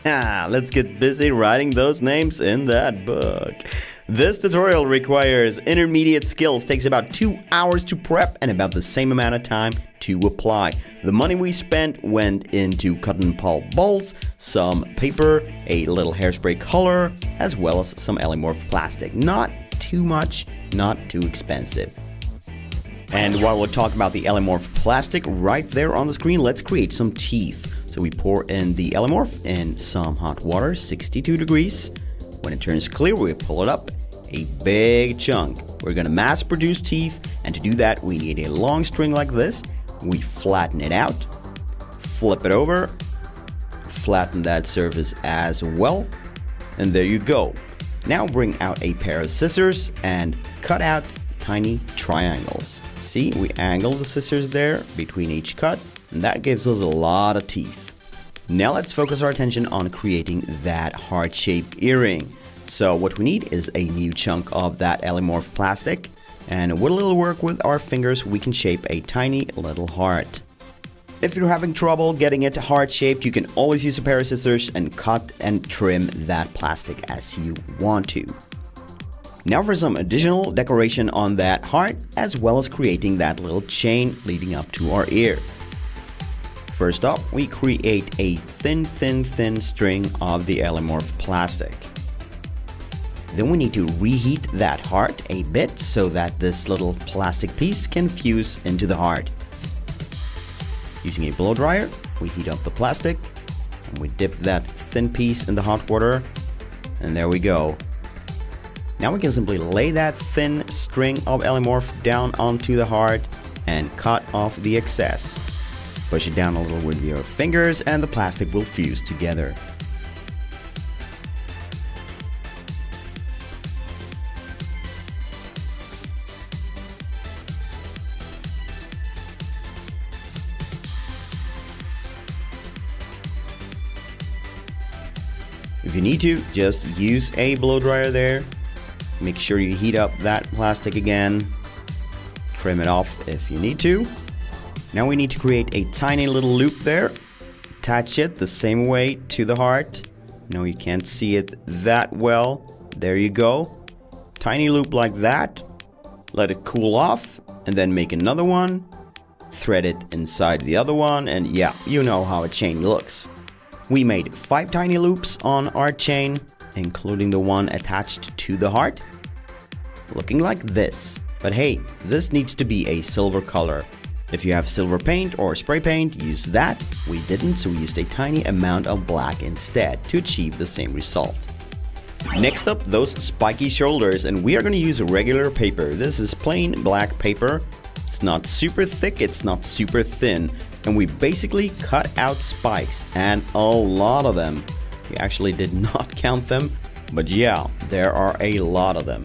Let's get busy writing those names in that book. This tutorial requires intermediate skills, takes about 2 hours to prep and about the same amount of time to apply. The money we spent went into cotton pulp balls, some paper, a little hairspray color, as well as some Ellimorph plastic. Not too much, not too expensive. And while we'll talk about the Ellimorph plastic right there on the screen, let's create some teeth. So we pour in the Ellimorph in some hot water, 62 degrees. When it turns clear, we pull it up, a big chunk. We're gonna mass produce teeth, and to do that, we need a long string like this. We flatten it out, flip it over, flatten that surface as well, and there you go. Now bring out a pair of scissors and cut out tiny triangles. See, we angle the scissors there between each cut, and that gives us a lot of teeth. Now let's focus our attention on creating that heart-shaped earring. So what we need is a new chunk of that Ellimorph plastic, and with a little work with our fingers, we can shape a tiny little heart. If you're having trouble getting it heart-shaped, you can always use a pair of scissors and cut and trim that plastic as you want to. Now for some additional decoration on that heart, as well as creating that little chain leading up to our ear. First up, we create a thin string of the Ellimorph plastic. Then we need to reheat that heart a bit so that this little plastic piece can fuse into the heart. Using a blow dryer, we heat up the plastic and we dip that thin piece in the hot water, and there we go. Now we can simply lay that thin string of Ellimorph down onto the heart and cut off the excess. Push it down a little with your fingers and the plastic will fuse together. If you need to, just use a blow dryer there. Make sure you heat up that plastic again. Trim it off if you need to. Now we need to create a tiny little loop there. Attach it the same way to the heart. No, you can't see it that well. There you go. Tiny loop like that. Let it cool off and then make another one. Thread it inside the other one, and yeah, you know how a chain looks. We made 5 tiny loops on our chain, including the one attached to the heart. Looking like this. But hey, this needs to be a silver color. If you have silver paint or spray paint, use that. We didn't, so we used a tiny amount of black instead to achieve the same result. Next up, those spiky shoulders, and we are going to use regular paper. This is plain black paper. It's not super thick, it's not super thin, and we basically cut out spikes, and a lot of them. We actually did not count them, but yeah, there are a lot of them.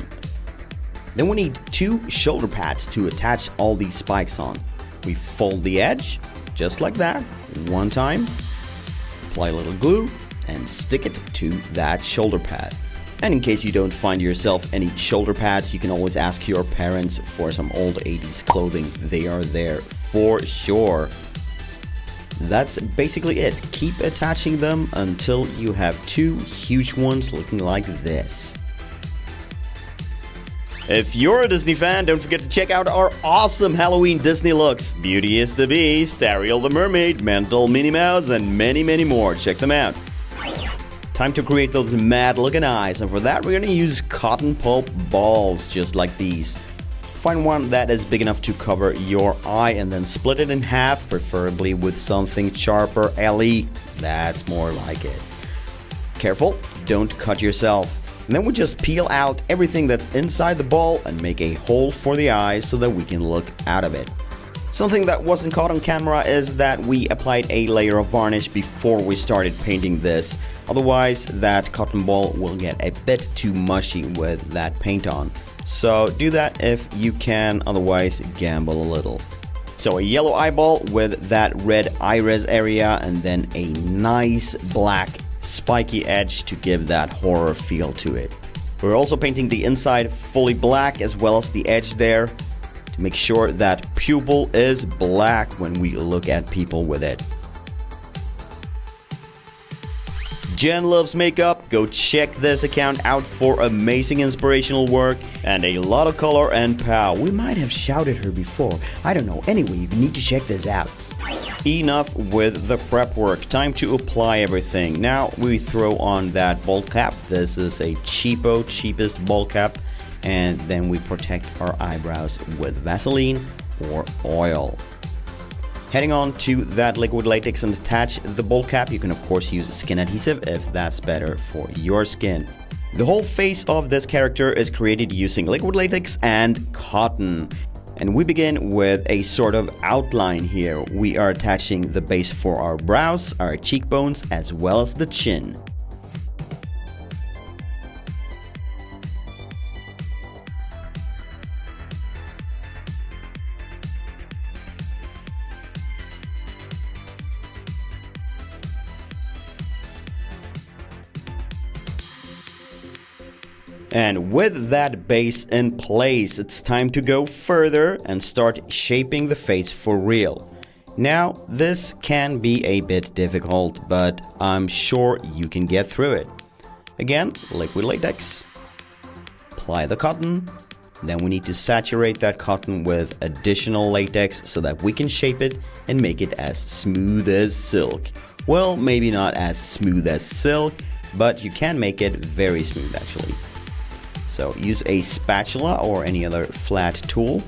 Then we need 2 shoulder pads to attach all these spikes on. We fold the edge, just like that, one time, apply a little glue, and stick it to that shoulder pad. And in case you don't find yourself any shoulder pads, you can always ask your parents for some old 80s clothing. They are there for sure. That's basically it. Keep attaching them until you have 2 huge ones looking like this. If you're a Disney fan, don't forget to check out our awesome Halloween Disney looks. Beauty is the Beast, Ariel the Mermaid, Mental Minnie Mouse, and many, many more. Check them out. Time to create those mad looking eyes, and for that we're going to use cotton pulp balls just like these. Find one that is big enough to cover your eye and then split it in half, preferably with something sharper, Ellie. That's more like it. Careful, don't cut yourself. And then we just peel out everything that's inside the ball and make a hole for the eyes so that we can look out of it. Something that wasn't caught on camera is that we applied a layer of varnish before we started painting this. Otherwise, that cotton ball will get a bit too mushy with that paint on. So do that if you can, otherwise gamble a little. So a yellow eyeball with that red iris area and then a nice black spiky edge to give that horror feel to it. We're also painting the inside fully black as well as the edge there to make sure that pupil is black when we look at people with it. Jen Loves Makeup. Go check this account out for amazing inspirational work and a lot of color and power. We might have shouted her before. I don't know. Anyway, you need to check this out. Enough with the prep work. Time to apply everything. Now we throw on that bald cap. This is a cheapest bald cap. And then we protect our eyebrows with Vaseline or oil. Heading on to that liquid latex and attach the bald cap. You can of course use skin adhesive if that's better for your skin. The whole face of this character is created using liquid latex and cotton. And we begin with a sort of outline here. We are attaching the base for our brows, our cheekbones, as well as the chin. And with that base in place, it's time to go further and start shaping the face for real. Now, this can be a bit difficult, but I'm sure you can get through it. Again, liquid latex, apply the cotton, then we need to saturate that cotton with additional latex so that we can shape it and make it as smooth as silk. Well, maybe not as smooth as silk, but you can make it very smooth actually. So use a spatula or any other flat tool,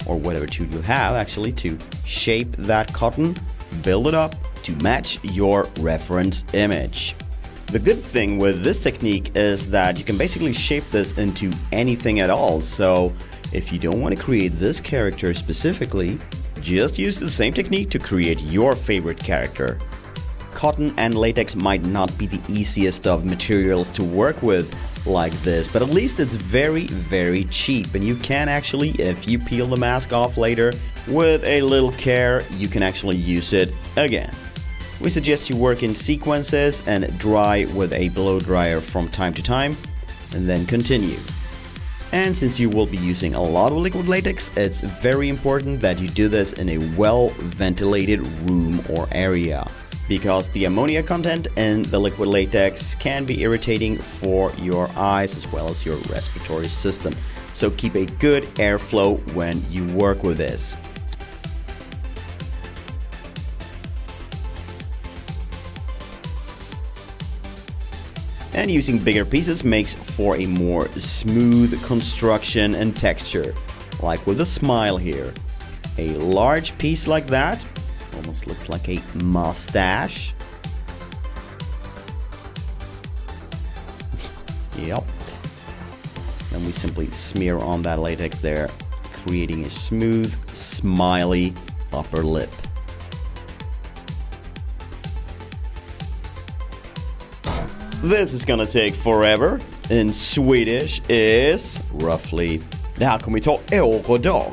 or whatever tool you have actually, to shape that cotton, build it up to match your reference image. The good thing with this technique is that you can basically shape this into anything at all. So if you don't want to create this character specifically, just use the same technique to create your favorite character. Cotton and latex might not be the easiest of materials to work with like this, but at least it's very, very cheap, and you can actually, if you peel the mask off later, with a little care, you can actually use it again. We suggest you work in sequences and dry with a blow dryer from time to time, and then continue. And since you will be using a lot of liquid latex, it's very important that you do this in a well-ventilated room or area, because the ammonia content in the liquid latex can be irritating for your eyes as well as your respiratory system. So keep a good airflow when you work with this. And using bigger pieces makes for a more smooth construction and texture, like with a smile here. A large piece like that almost looks like a mustache. Yep. Then we simply smear on that latex there, creating a smooth, smiley upper lip. This is gonna take forever. In Swedish is roughly... Det här kommer ta år och dag.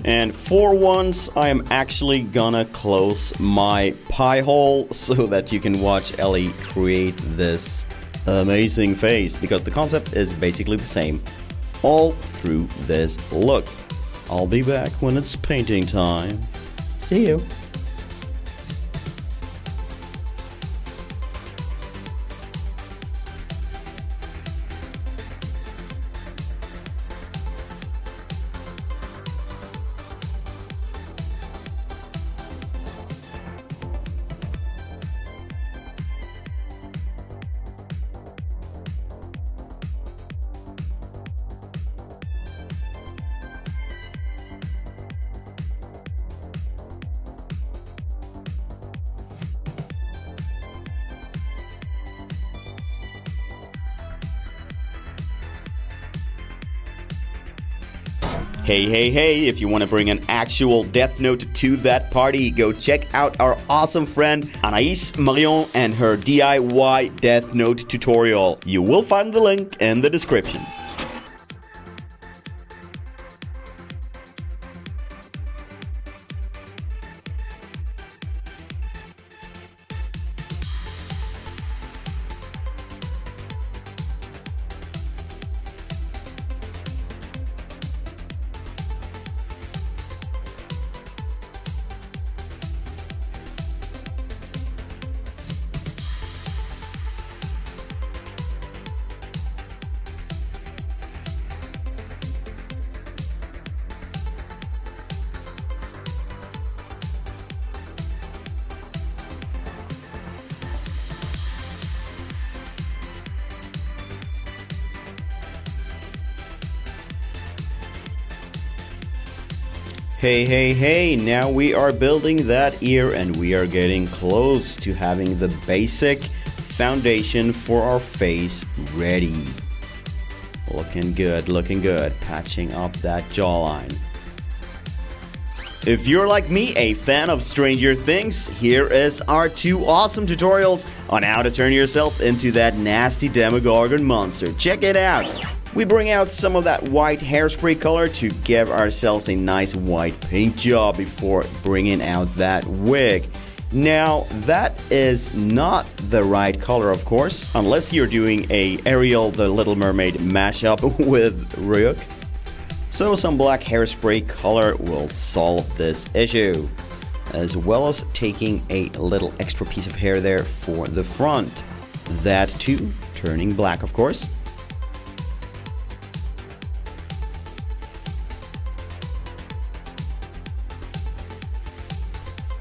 And for once, I am actually gonna close my pie hole so that you can watch Ellie create this amazing face, because the concept is basically the same all through this look. I'll be back when it's painting time. See you. Hey, if you want to bring an actual Death Note to that party, go check out our awesome friend Anais Marion and her DIY Death Note tutorial. You will find the link in the description. Hey, now we are building that ear and we are getting close to having the basic foundation for our face ready. Looking good, patching up that jawline. If you're like me, a fan of Stranger Things, here is our 2 awesome tutorials on how to turn yourself into that nasty Demogorgon monster. Check it out! We bring out some of that white hairspray color to give ourselves a nice white paint job before bringing out that wig. Now, that is not the right color, of course, unless you're doing a Ariel the Little Mermaid mashup with Ryuk. So some black hairspray color will solve this issue, as well as taking a little extra piece of hair there for the front. That too, turning black, of course.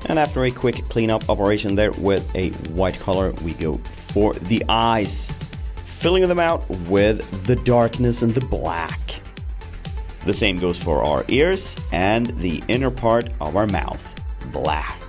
And after a quick cleanup operation there with a white color, we go for the eyes, filling them out with the darkness and the black. The same goes for our ears and the inner part of our mouth, black.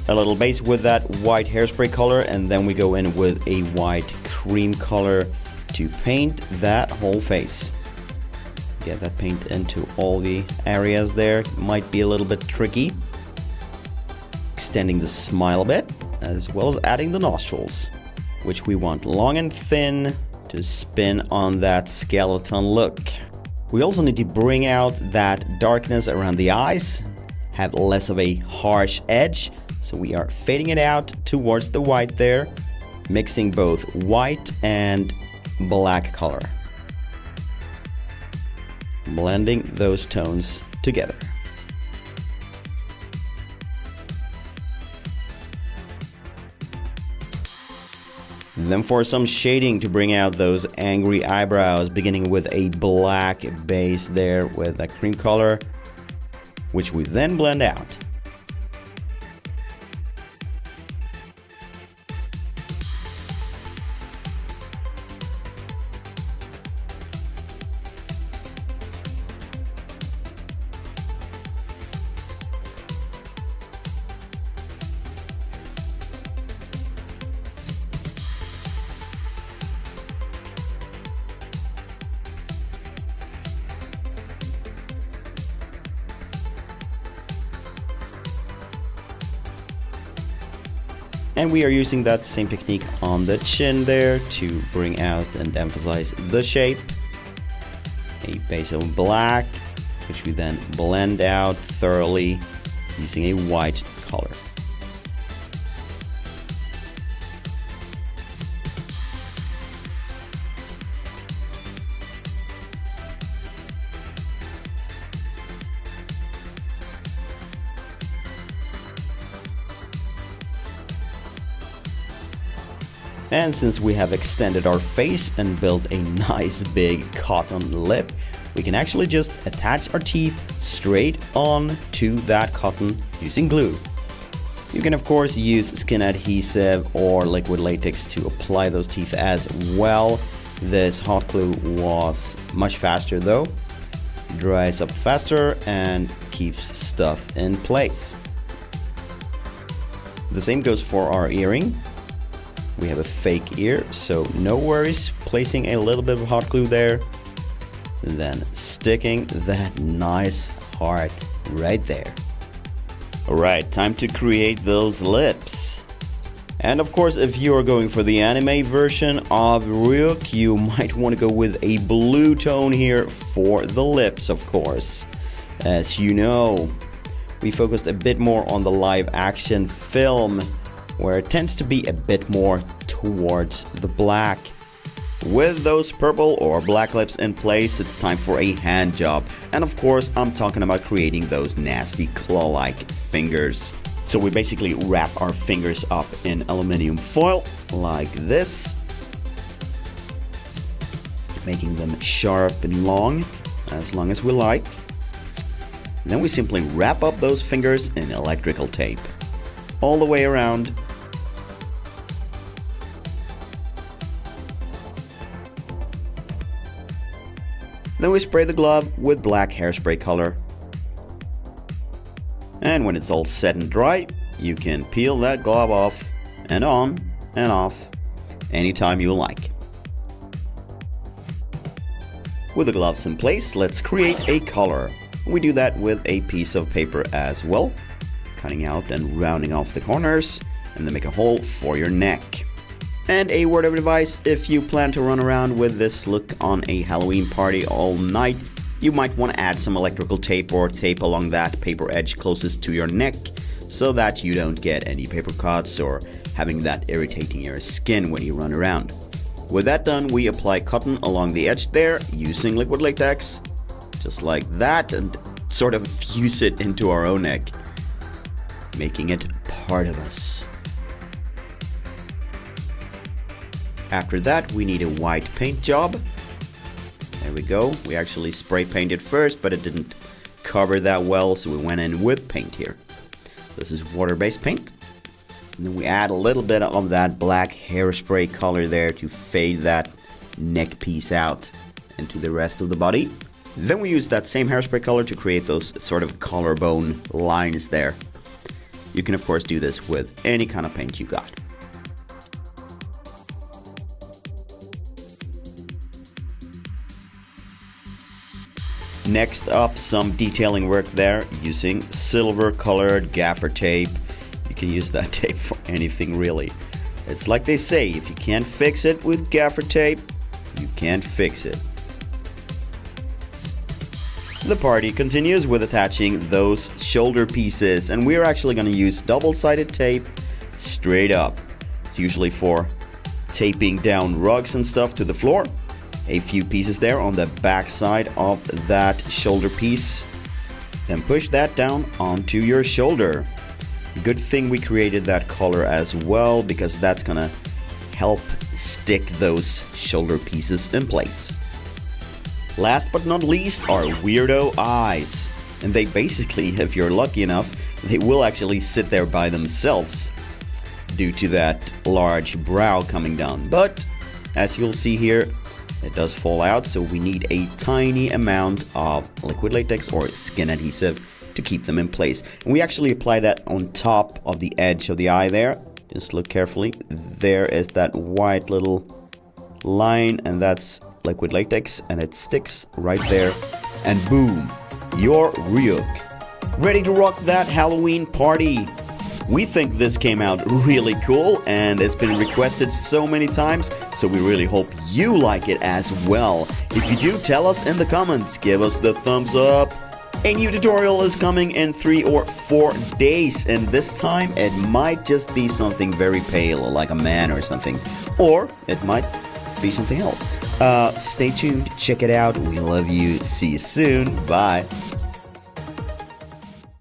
A little base with that white hairspray color, and then we go in with a white cream color to paint that whole face. Get that paint into all the areas there. Might be a little bit tricky. Extending the smile a bit, as well as adding the nostrils, which we want long and thin to spin on that skeleton look. We also need to bring out that darkness around the eyes, have less of a harsh edge. So we are fading it out towards the white there, mixing both white and black color. Blending those tones together. And then for some shading to bring out those angry eyebrows, beginning with a black base there with a cream color, which we then blend out. And we are using that same technique on the chin there to bring out and emphasize the shape. A base of black, which we then blend out thoroughly using a white color. And since we have extended our face and built a nice big cotton lip, we can actually just attach our teeth straight on to that cotton using glue. You can of course use skin adhesive or liquid latex to apply those teeth as well. This hot glue was much faster though, dries up faster and keeps stuff in place. The same goes for our earring. We have a fake ear, so no worries placing a little bit of hot glue there, and then sticking that nice heart right there. Alright, time to create those lips. And of course, if you are going for the anime version of Ryuk, you might want to go with a blue tone here for the lips, of course. As you know, we focused a bit more on the live action film, where it tends to be a bit more towards the black. With those purple or black lips in place, it's time for a hand job. And of course, I'm talking about creating those nasty claw-like fingers. So we basically wrap our fingers up in aluminum foil like this. making them sharp and long as we like. And then we simply wrap up those fingers in electrical tape all the way around. Then we spray the glove with black hairspray color. And when it's all set and dry, you can peel that glove off and on and off anytime you like. With the gloves in place, let's create a collar. We do that with a piece of paper as well, cutting out and rounding off the corners, and then make a hole for your neck. And a word of advice, if you plan to run around with this look on a Halloween party all night, you might want to add some electrical tape or tape along that paper edge closest to your neck, so that you don't get any paper cuts or having that irritating your skin when you run around. With that done, we apply cotton along the edge there using liquid latex, just like that, and sort of fuse it into our own neck, making it part of us. After that, we need a white paint job. There we go. We actually spray painted first, but it didn't cover that well, so we went in with paint here. This is water-based paint. And then we add a little bit of that black hairspray color there to fade that neck piece out into the rest of the body. Then we use that same hairspray color to create those sort of collarbone lines there. You can of course do this with any kind of paint you got. Next up, some detailing work there using silver colored gaffer tape. You can use that tape for anything really. It's like they say, if you can't fix it with gaffer tape, you can't fix it. The party continues with attaching those shoulder pieces, and we're actually going to use double-sided tape straight up. It's usually for taping down rugs and stuff to the floor. A few pieces there on the back side of that shoulder piece. Then push that down onto your shoulder. Good thing we created that collar as well, because that's gonna help stick those shoulder pieces in place. Last but not least are weirdo eyes. And they basically, if you're lucky enough, they will actually sit there by themselves due to that large brow coming down. But as you'll see here, it does fall out, so we need a tiny amount of liquid latex or skin adhesive to keep them in place. And we actually apply that on top of the edge of the eye there. Just look carefully. There is that white little line, and that's liquid latex, and it sticks right there. And boom, you're Ryuk, ready to rock that Halloween party. We think this came out really cool, and it's been requested so many times, so we really hope you like it as well. If you do, tell us in the comments, give us the thumbs up. A new tutorial is coming in 3 or 4 days, and this time it might just be something very pale, like a man or something, or it might be something else. Stay tuned, check it out, we love you, see you soon, bye.